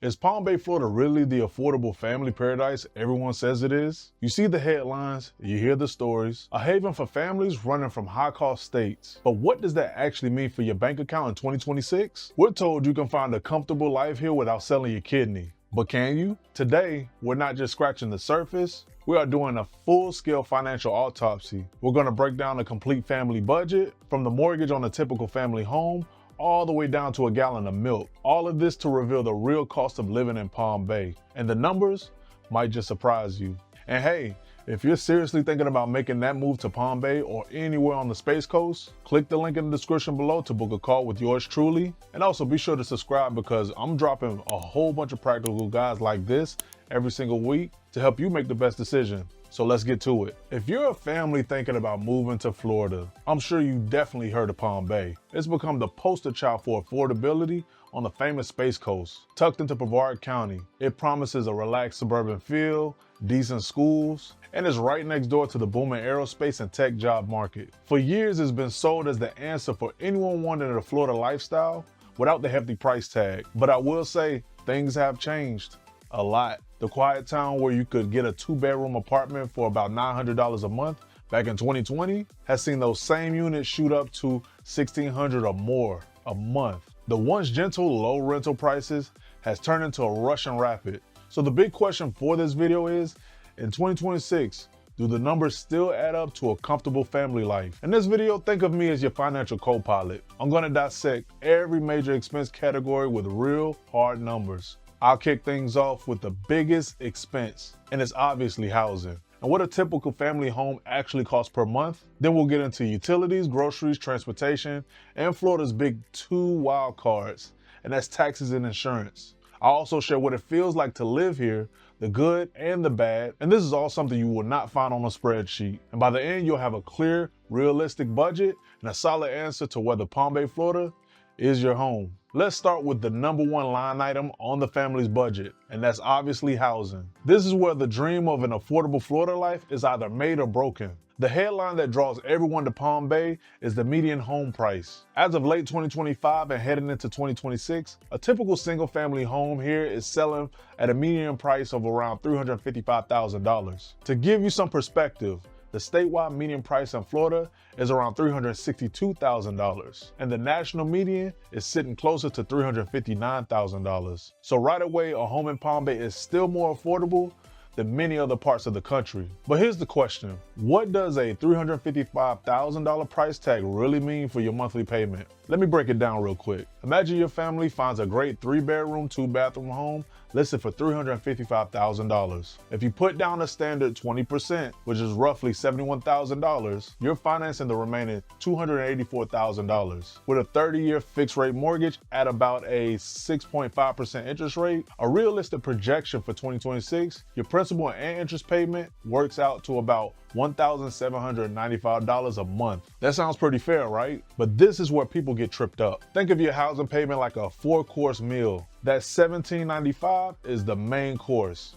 Is Palm Bay, Florida really the affordable family paradise everyone says it is? You see the headlines, you hear the stories, a haven for families running from high-cost states. But what does that actually mean for your bank account in 2026? We're told you can find a comfortable life here without selling your kidney. But can you? Today, we're not just scratching the surface. We are doing a full-scale financial autopsy. We're going to break down a complete family budget, from the mortgage on a typical family home all the way down to a gallon of milk. All of this to reveal the real cost of living in Palm Bay. And the numbers might just surprise you. And hey, if you're seriously thinking about making that move to Palm Bay or anywhere on the Space Coast, click the link in the description below to book a call with yours truly. And also be sure to subscribe, because I'm dropping a whole bunch of practical guides like this every single week to help you make the best decision. So let's get to it. If you're a family thinking about moving to Florida, I'm sure you definitely heard of Palm Bay. It's become the poster child for affordability on the famous Space Coast. Tucked into Brevard County, it promises a relaxed suburban feel, decent schools, and is right next door to the booming aerospace and tech job market. For years, it's been sold as the answer for anyone wanting a Florida lifestyle without the hefty price tag. But I will say, things have changed a lot. The quiet town where you could get a 2-bedroom apartment for about $900 a month back in 2020 has seen those same units shoot up to $1,600 or more a month. The once gentle low rental prices has turned into a Russian rapid. So the big question for this video is, in 2026, do the numbers still add up to a comfortable family life? In this video, think of me as your financial co-pilot. I'm gonna dissect every major expense category with real hard numbers. I'll kick things off with the biggest expense, and it's obviously housing, and what a typical family home actually costs per month. Then we'll get into utilities, groceries, transportation, and Florida's big 2 wild cards, and that's taxes and insurance. I'll also share what it feels like to live here, the good and the bad, and this is all something you will not find on a spreadsheet. And by the end, you'll have a clear, realistic budget and a solid answer to whether Palm Bay, Florida is your home. Let's start with the #1 line item on the family's budget, and that's obviously housing. This is where the dream of an affordable Florida life is either made or broken. The headline that draws everyone to Palm Bay is the median home price. As of late 2025 and heading into 2026, a typical single-family home here is selling at a median price of around $355,000. To give you some perspective, the statewide median price in Florida is around $362,000, and the national median is sitting closer to $359,000. So right away, a home in Palm Bay is still more affordable than many other parts of the country. But here's the question: what does a $355,000 price tag really mean for your monthly payment? Let me break it down real quick. Imagine your family finds a great 3-bedroom, 2-bathroom home listed for $355,000. If you put down a standard 20%, which is roughly $71,000, you're financing the remaining $284,000. With a 30-year fixed rate mortgage at about a 6.5% interest rate, a realistic projection for 2026, your principal and interest payment works out to about $1,795 a month. That sounds pretty fair, right? But this is where people get tripped up. Think of your housing payment like a 4-course meal. That $17.95 is the main course.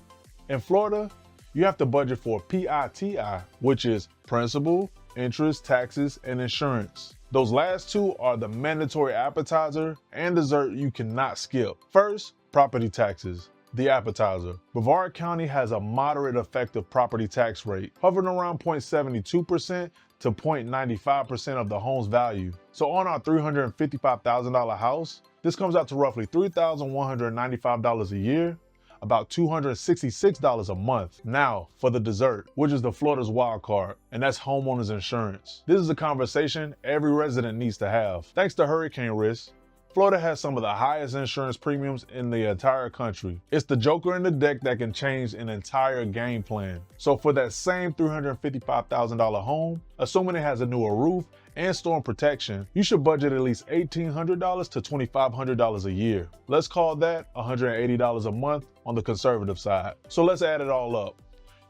In Florida, you have to budget for PITI, which is principal, interest, taxes, and insurance. Those last two are the mandatory appetizer and dessert you cannot skip. First, property taxes. The appetizer. Brevard County has a moderate effective property tax rate, hovering around 0.72% to 0.95% of the home's value. So on our $355,000 house, this comes out to roughly $3,195 a year, about $266 a month. Now for the dessert, which is the Florida's wild card, and that's homeowners insurance. This is a conversation every resident needs to have. Thanks to hurricane risk, Florida has some of the highest insurance premiums in the entire country. It's the joker in the deck that can change an entire game plan. So for that same $355,000 home, assuming it has a newer roof and storm protection, you should budget at least $1,800 to $2,500 a year. Let's call that $180 a month on the conservative side. So let's add it all up.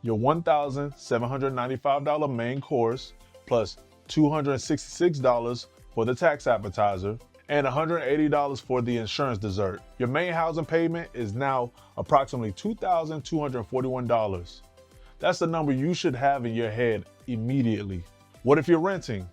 Your $1,795 main course plus $266 for the tax appetizer, and $180 for the insurance dessert. Your main housing payment is now approximately $2,241. That's the number you should have in your head immediately. What if you're renting?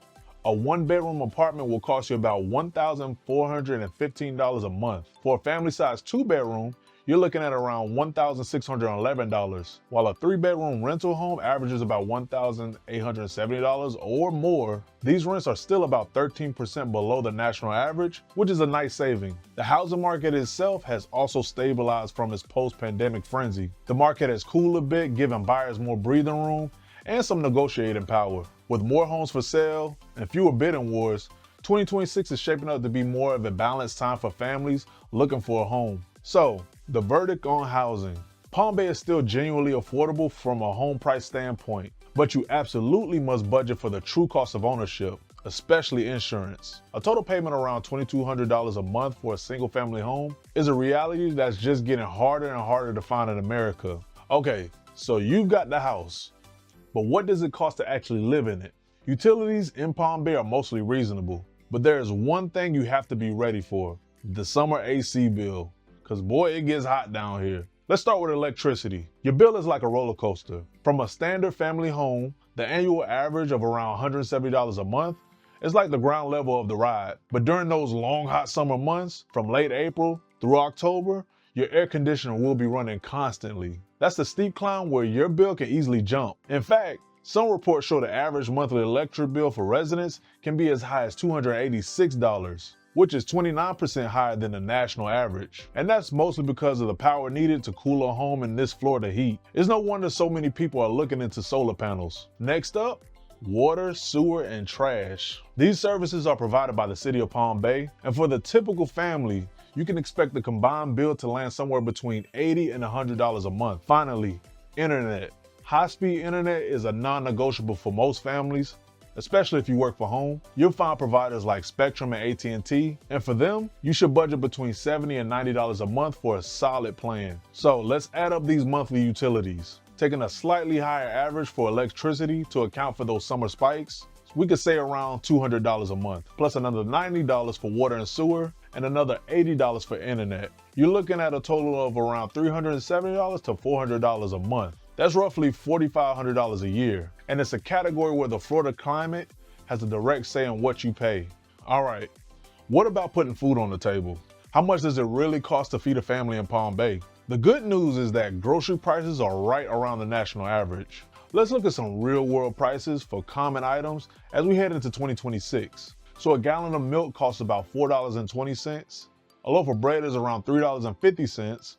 A 1-bedroom apartment will cost you about $1,415 a month. For a family size 2-bedroom, you're looking at around $1,611, while a 3-bedroom rental home averages about $1,870 or more. These rents are still about 13% below the national average, which is a nice saving. The housing market itself has also stabilized from its post-pandemic frenzy. The market has cooled a bit, giving buyers more breathing room and some negotiating power. With more homes for sale and fewer bidding wars, 2026 is shaping up to be more of a balanced time for families looking for a home. So, the verdict on housing. Palm Bay is still genuinely affordable from a home price standpoint, but you absolutely must budget for the true cost of ownership, especially insurance. A total payment around $2,200 a month for a single family home is a reality that's just getting harder and harder to find in America. Okay, so you've got the house, but what does it cost to actually live in it? Utilities in Palm Bay are mostly reasonable, but there is one thing you have to be ready for: the summer AC bill. Cause boy, it gets hot down here. Let's start with electricity. Your bill is like a roller coaster. From a standard family home, the annual average of around $170 a month is like the ground level of the ride. But during those long hot summer months, from late April through October, your air conditioner will be running constantly. That's the steep climb where your bill can easily jump. In fact, some reports show the average monthly electric bill for residents can be as high as $286, which is 29% higher than the national average. And that's mostly because of the power needed to cool a home in this Florida heat. It's no wonder so many people are looking into solar panels. Next up, water, sewer, and trash. These services are provided by the city of Palm Bay, and for the typical family, you can expect the combined bill to land somewhere between $80 and $100 a month. Finally, internet. High-speed internet is a non-negotiable for most families, especially if you work from home. You'll find providers like Spectrum and AT&T, and for them, you should budget between $70 and $90 a month for a solid plan. So let's add up these monthly utilities. Taking a slightly higher average for electricity to account for those summer spikes, we could say around $200 a month, plus another $90 for water and sewer, and another $80 for internet. You're looking at a total of around $370 to $400 a month. That's roughly $4,500 a year, and it's a category where the Florida climate has a direct say in what you pay. All right, what about putting food on the table? How much does it really cost to feed a family in Palm Bay? The good news is that grocery prices are right around the national average. Let's look at some real-world prices for common items as we head into 2026. So a gallon of milk costs about $4.20, a loaf of bread is around $3.50,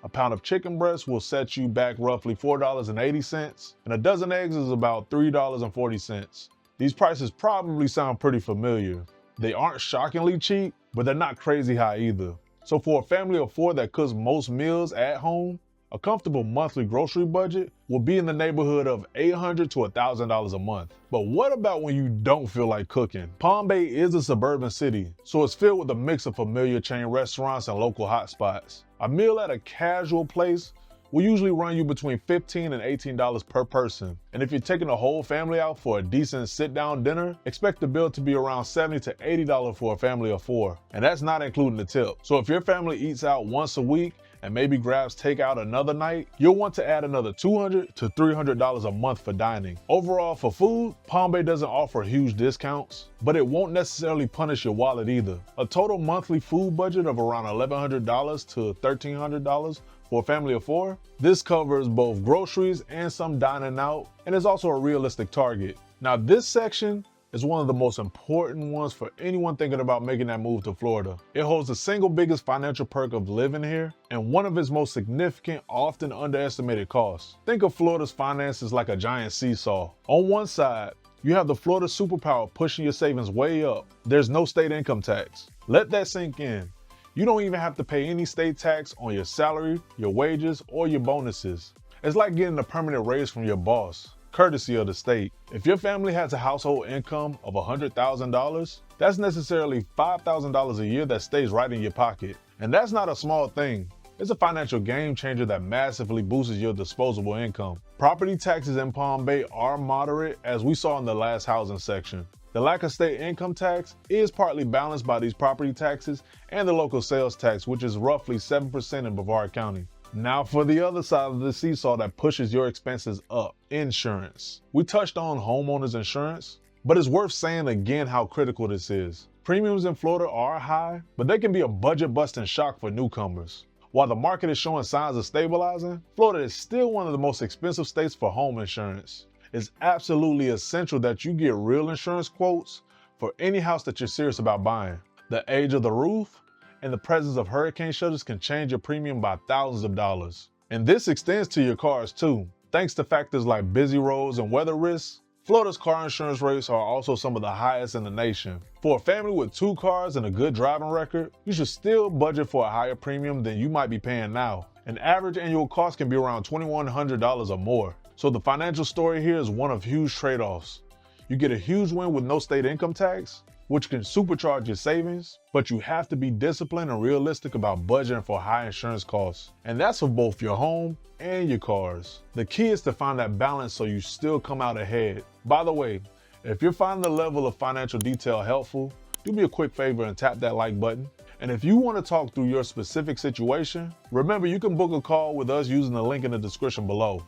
a pound of chicken breast will set you back roughly $4.80, and a dozen eggs is about $3.40. These prices probably sound pretty familiar. They aren't shockingly cheap, but they're not crazy high either. So for a family of 4 that cooks most meals at home, a comfortable monthly grocery budget will be in the neighborhood of $800 to $1,000 a month. But what about when you don't feel like cooking? Palm Bay is a suburban city, so it's filled with a mix of familiar chain restaurants and local hotspots. A meal at a casual place will usually run you between $15 and $18 per person. And if you're taking the whole family out for a decent sit-down dinner, expect the bill to be around $70 to $80 for a family of 4. And that's not including the tip. So if your family eats out once a week and maybe grabs takeout another night, you'll want to add another $200 to $300 a month for dining. Overall, for food, Palm Bay doesn't offer huge discounts, but it won't necessarily punish your wallet either. A total monthly food budget of around $1,100 to $1,300 for a family of 4. This covers both groceries and some dining out, and is also a realistic target. Now, this section is one of the most important ones for anyone thinking about making that move to Florida. It holds the single biggest financial perk of living here and one of its most significant, often underestimated costs. Think of Florida's finances like a giant seesaw. On one side, you have the Florida superpower pushing your savings way up. There's no state income tax. Let that sink in. You don't even have to pay any state tax on your salary, your wages, or your bonuses. It's like getting a permanent raise from your boss, courtesy of the state. If your family has a household income of $100,000, that's necessarily $5,000 a year that stays right in your pocket. And that's not a small thing. It's a financial game changer that massively boosts your disposable income. Property taxes in Palm Bay are moderate, as we saw in the last housing section. The lack of state income tax is partly balanced by these property taxes and the local sales tax, which is roughly 7% in Brevard County. Now for the other side of the seesaw that pushes your expenses up, insurance. We touched on homeowners insurance, but it's worth saying again how critical this is. Premiums in Florida are high, but they can be a budget-busting shock for newcomers. While the market is showing signs of stabilizing, Florida is still one of the most expensive states for home insurance. It's absolutely essential that you get real insurance quotes for any house that you're serious about buying. The age of the roof and the presence of hurricane shutters can change your premium by thousands of dollars. And this extends to your cars too. Thanks to factors like busy roads and weather risks, Florida's car insurance rates are also some of the highest in the nation. For a family with 2 cars and a good driving record, you should still budget for a higher premium than you might be paying now. An average annual cost can be around $2,100 or more. So the financial story here is one of huge trade-offs. You get a huge win with no state income tax, which can supercharge your savings, but you have to be disciplined and realistic about budgeting for high insurance costs. And that's for both your home and your cars. The key is to find that balance so you still come out ahead. By the way, if you're finding the level of financial detail helpful, do me a quick favor and tap that like button. And if you want to talk through your specific situation, remember you can book a call with us using the link in the description below.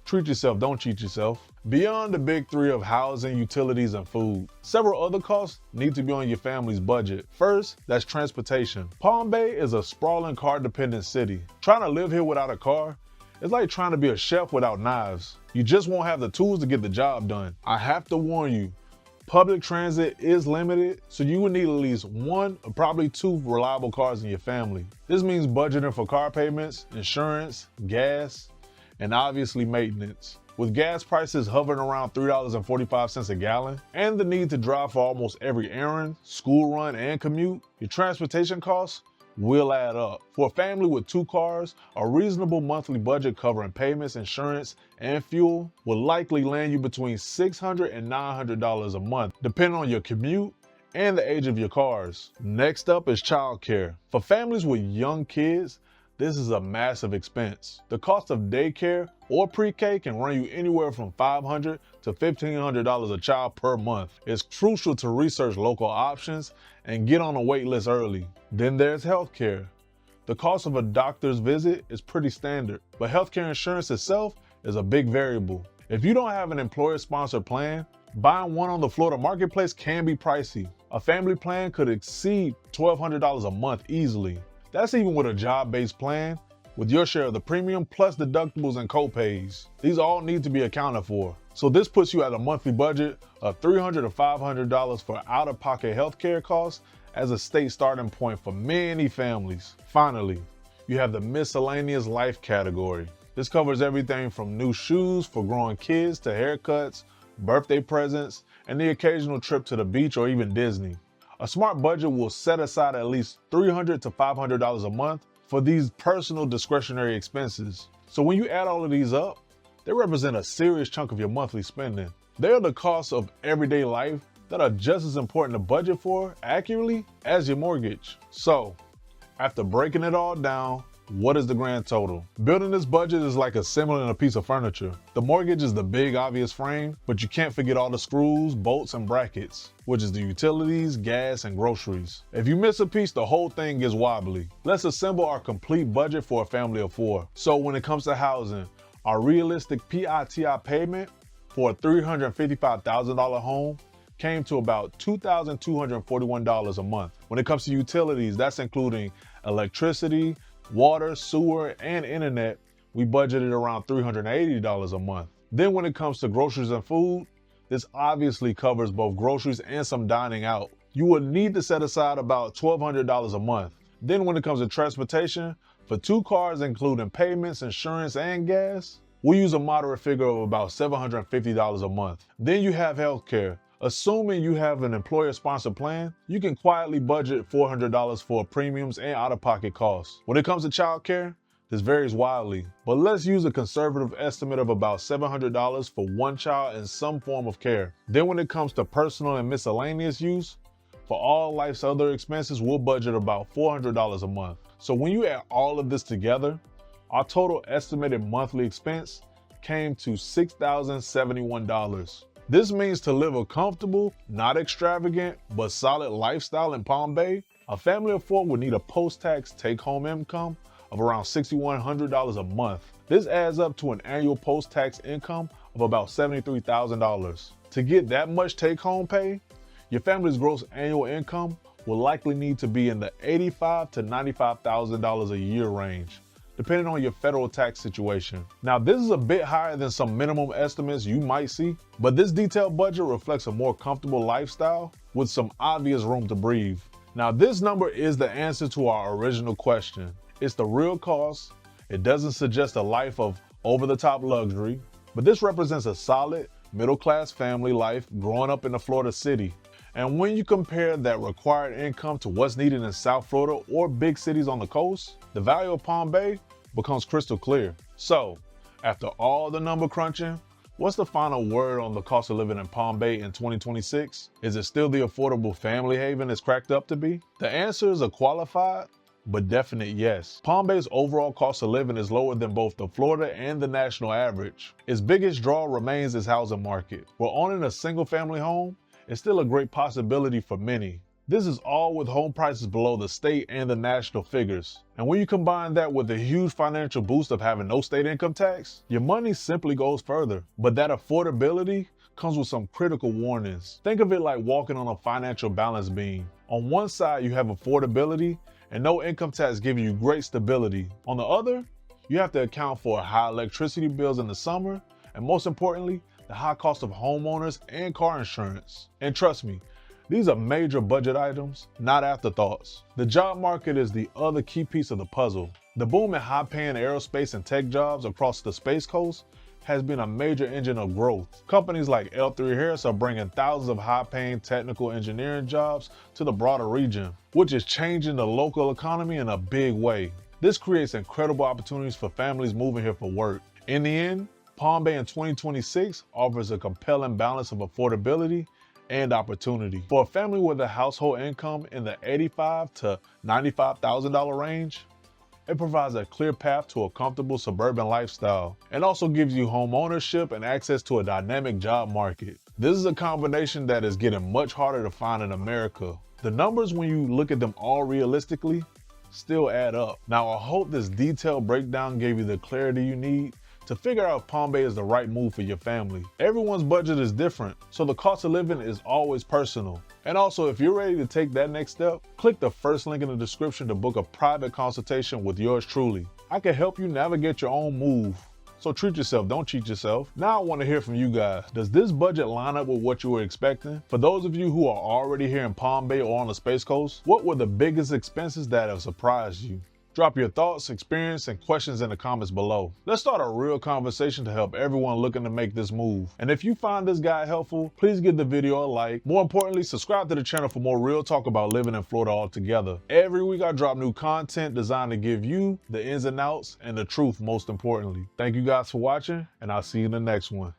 Treat yourself, don't cheat yourself. Beyond the big 3 of housing, utilities, and food, several other costs need to be on your family's budget. First, that's transportation. Palm Bay is a sprawling car-dependent city. Trying to live here without a car is like trying to be a chef without knives. You just won't have the tools to get the job done. I have to warn you, public transit is limited, so you will need at least 1 or probably 2 reliable cars in your family. This means budgeting for car payments, insurance, gas, and obviously maintenance. With gas prices hovering around $3.45 a gallon and the need to drive for almost every errand, school run, and commute, your transportation costs will add up. For a family with 2 cars, a reasonable monthly budget covering payments, insurance, and fuel will likely land you between $600 and $900 a month, depending on your commute and the age of your cars. Next up is childcare. For families with young kids, this is a massive expense. The cost of daycare or pre-K can run you anywhere from $500 to $1,500 a child per month. It's crucial to research local options and get on a wait list early. Then there's healthcare. The cost of a doctor's visit is pretty standard, but healthcare insurance itself is a big variable. If you don't have an employer-sponsored plan, buying one on the Florida marketplace can be pricey. A family plan could exceed $1,200 a month easily. That's even with a job-based plan, with your share of the premium plus deductibles and co-pays. These all need to be accounted for. So this puts you at a monthly budget of $300 to $500 for out-of-pocket healthcare costs as a state starting point for many families. Finally, you have the miscellaneous life category. This covers everything from new shoes for growing kids to haircuts, birthday presents, and the occasional trip to the beach or even Disney. A smart budget will set aside at least $300 to $500 a month for these personal discretionary expenses. So when you add all of these up, they represent a serious chunk of your monthly spending. They are the costs of everyday life that are just as important to budget for accurately as your mortgage. So, after breaking it all down, what is the grand total? Building this budget is like assembling a piece of furniture. The mortgage is the big obvious frame, but you can't forget all the screws, bolts, and brackets, which is the utilities, gas, and groceries. If you miss a piece, the whole thing gets wobbly. Let's assemble our complete budget for a family of 4. So when it comes to housing, our realistic PITI payment for a $355,000 home came to about $2,241 a month. When it comes to utilities, that's including electricity, water, sewer, and internet, we budgeted around $380 a month. Then when it comes to groceries and food, this obviously covers both groceries and some dining out. You will need to set aside about $1,200 a month. Then when it comes to transportation, for 2 cars including payments, insurance, and gas, we use a moderate figure of about $750 a month. Then you have healthcare. Assuming you have an employer-sponsored plan, you can quietly budget $400 for premiums and out-of-pocket costs. When it comes to childcare, this varies wildly, but let's use a conservative estimate of about $700 for 1 child in some form of care. Then when it comes to personal and miscellaneous use, for all life's other expenses, we'll budget about $400 a month. So when you add all of this together, our total estimated monthly expense came to $6,071. This means to live a comfortable, not extravagant, but solid lifestyle in Palm Bay, a family of 4 would need a post-tax take-home income of around $6,100 a month. This adds up to an annual post-tax income of about $73,000. To get that much take-home pay, your family's gross annual income will likely need to be in the $85,000 to $95,000 a year range, depending on your federal tax situation. Now, this is a bit higher than some minimum estimates you might see, but this detailed budget reflects a more comfortable lifestyle with some obvious room to breathe. Now, this number is the answer to our original question. It's the real cost. It doesn't suggest a life of over-the-top luxury, but this represents a solid, middle-class family life growing up in a Florida city. And when you compare that required income to what's needed in South Florida or big cities on the coast, the value of Palm Bay becomes crystal clear. So, after all the number crunching, what's the final word on the cost of living in Palm Bay in 2026? Is it still the affordable family haven it's cracked up to be? The answer is a qualified but definite yes. Palm Bay's overall cost of living is lower than both the Florida and the national average. Its biggest draw remains its housing market, where owning a single family home is still a great possibility for many. This is all with home prices below the state and the national figures. And when you combine that with the huge financial boost of having no state income tax, your money simply goes further. But that affordability comes with some critical warnings. Think of it like walking on a financial balance beam. On one side, you have affordability and no income tax giving you great stability. On the other, you have to account for high electricity bills in the summer, and most importantly, the high cost of homeowners and car insurance. And trust me, these are major budget items, not afterthoughts. The job market is the other key piece of the puzzle. The boom in high-paying aerospace and tech jobs across the Space Coast has been a major engine of growth. Companies like L3 Harris are bringing thousands of high-paying technical engineering jobs to the broader region, which is changing the local economy in a big way. This creates incredible opportunities for families moving here for work. In the end, Palm Bay in 2026 offers a compelling balance of affordability and opportunity. For a family with a household income in the $85,000 to $95,000 range, it provides a clear path to a comfortable suburban lifestyle and also gives you home ownership and access to a dynamic job market. This is a combination that is getting much harder to find in America. The numbers, when you look at them all realistically, still add up. Now, I hope this detailed breakdown gave you the clarity you need to figure out if Palm Bay is the right move for your family. Everyone's budget is different, so the cost of living is always personal. And also, if you're ready to take that next step, click the first link in the description to book a private consultation with yours truly. I can help you navigate your own move. So treat yourself, don't cheat yourself. Now I want to hear from you guys. Does this budget line up with what you were expecting? For those of you who are already here in Palm Bay or on the Space Coast, what were the biggest expenses that have surprised you? Drop your thoughts, experience, and questions in the comments below. Let's start a real conversation to help everyone looking to make this move. And if you find this guide helpful, please give the video a like. More importantly, subscribe to the channel for more real talk about living in Florida altogether. Every week I drop new content designed to give you the ins and outs and the truth most importantly. Thank you guys for watching, and I'll see you in the next one.